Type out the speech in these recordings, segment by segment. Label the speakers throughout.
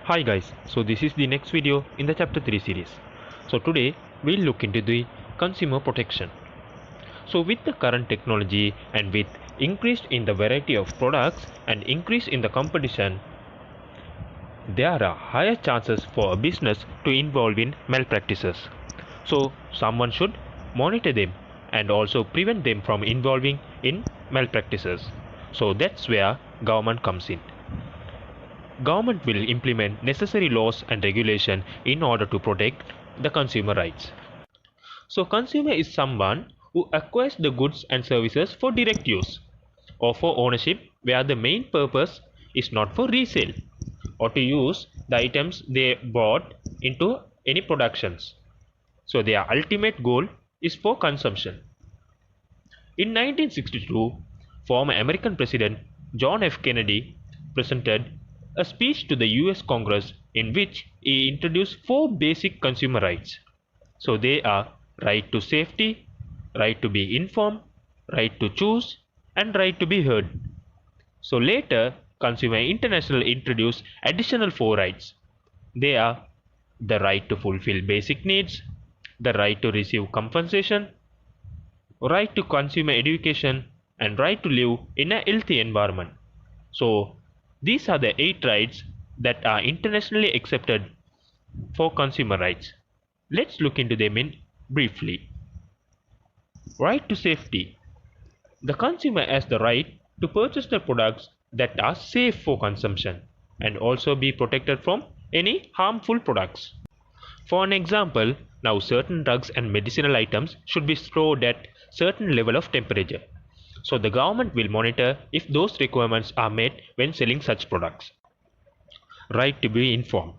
Speaker 1: Hi guys, so this is the next video in the chapter 3 series. So today we'll look into the consumer protection. So with the current technology and with increase in the variety of products and increase in the competition, there are higher chances for a business to involve in malpractices. So someone should monitor them and also prevent them from involving in malpractices. So that's where government comes in. Government will implement necessary laws and regulation in order to protect the consumer rights. So consumer is someone who acquires the goods and services for direct use or for ownership, where the main purpose is not for resale or to use the items they bought into any productions. So their ultimate goal is for consumption. In 1962, former American President John F. Kennedy presented a speech to the US Congress in which he introduced four basic consumer rights. So they are right to safety, right to be informed, right to choose, and right to be heard. So later, Consumer International introduced additional four rights. They are the right to fulfill basic needs, the right to receive compensation, right to consumer education, and right to live in a healthy environment. So these are the 8 rights that are internationally accepted for consumer rights. Let's look into them in briefly. Right to safety. The consumer has the right to purchase the products that are safe for consumption and also be protected from any harmful products. For an example, now certain drugs and medicinal items should be stored at certain level of temperature. So the government will monitor if those requirements are met when selling such products. Right to be informed.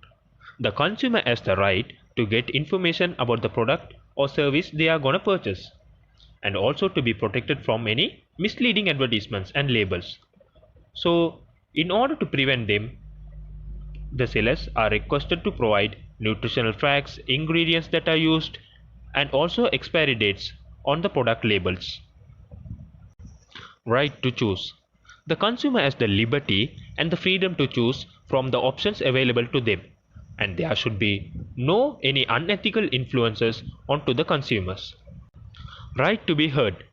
Speaker 1: The consumer has the right to get information about the product or service they are gonna purchase, and also to be protected from any misleading advertisements and labels. So in order to prevent them, the sellers are requested to provide nutritional facts, ingredients that are used, and also expiry dates on the product labels. Right to choose. The consumer has the liberty and the freedom to choose from the options available to them, and there should be no any unethical influences onto the consumers. Right to be heard.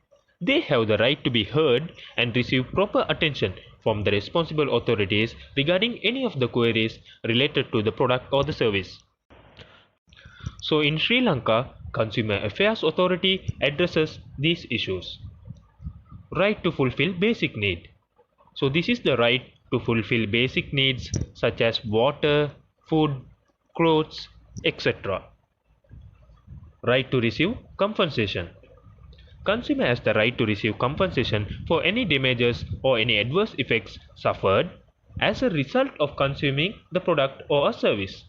Speaker 1: They have the right to be heard and receive proper attention from the responsible authorities regarding any of the queries related to the product or the service. So in Sri Lanka, Consumer Affairs Authority addresses these issues. Right to fulfill basic need. So this is the right to fulfill basic needs such as water, food, clothes, etc. Right to receive compensation. Consumer has the right to receive compensation for any damages or any adverse effects suffered as a result of consuming the product or a service.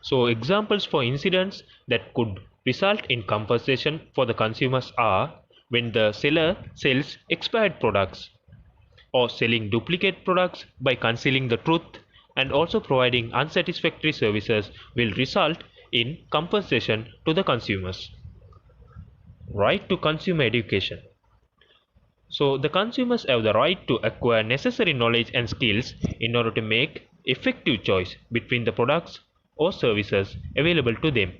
Speaker 1: So examples for incidents that could result in compensation for the consumers are when the seller sells expired products, or selling duplicate products by concealing the truth, and also providing unsatisfactory services will result in compensation to the consumers. Right to consumer education. So the consumers have the right to acquire necessary knowledge and skills in order to make effective choice between the products or services available to them.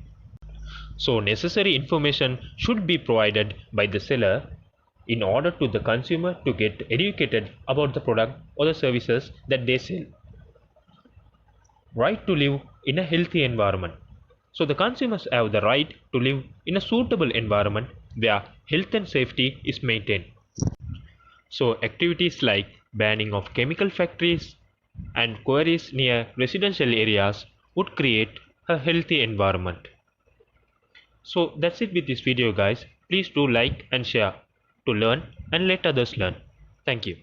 Speaker 1: So necessary information should be provided by the seller in order to the consumer to get educated about the product or the services that they sell. Right to live in a healthy environment. So the consumers have the right to live in a suitable environment where health and safety is maintained. So activities like banning of chemical factories and quarries near residential areas would create a healthy environment. So that's it with this video guys. Please do like and share to learn and let others learn. Thank you.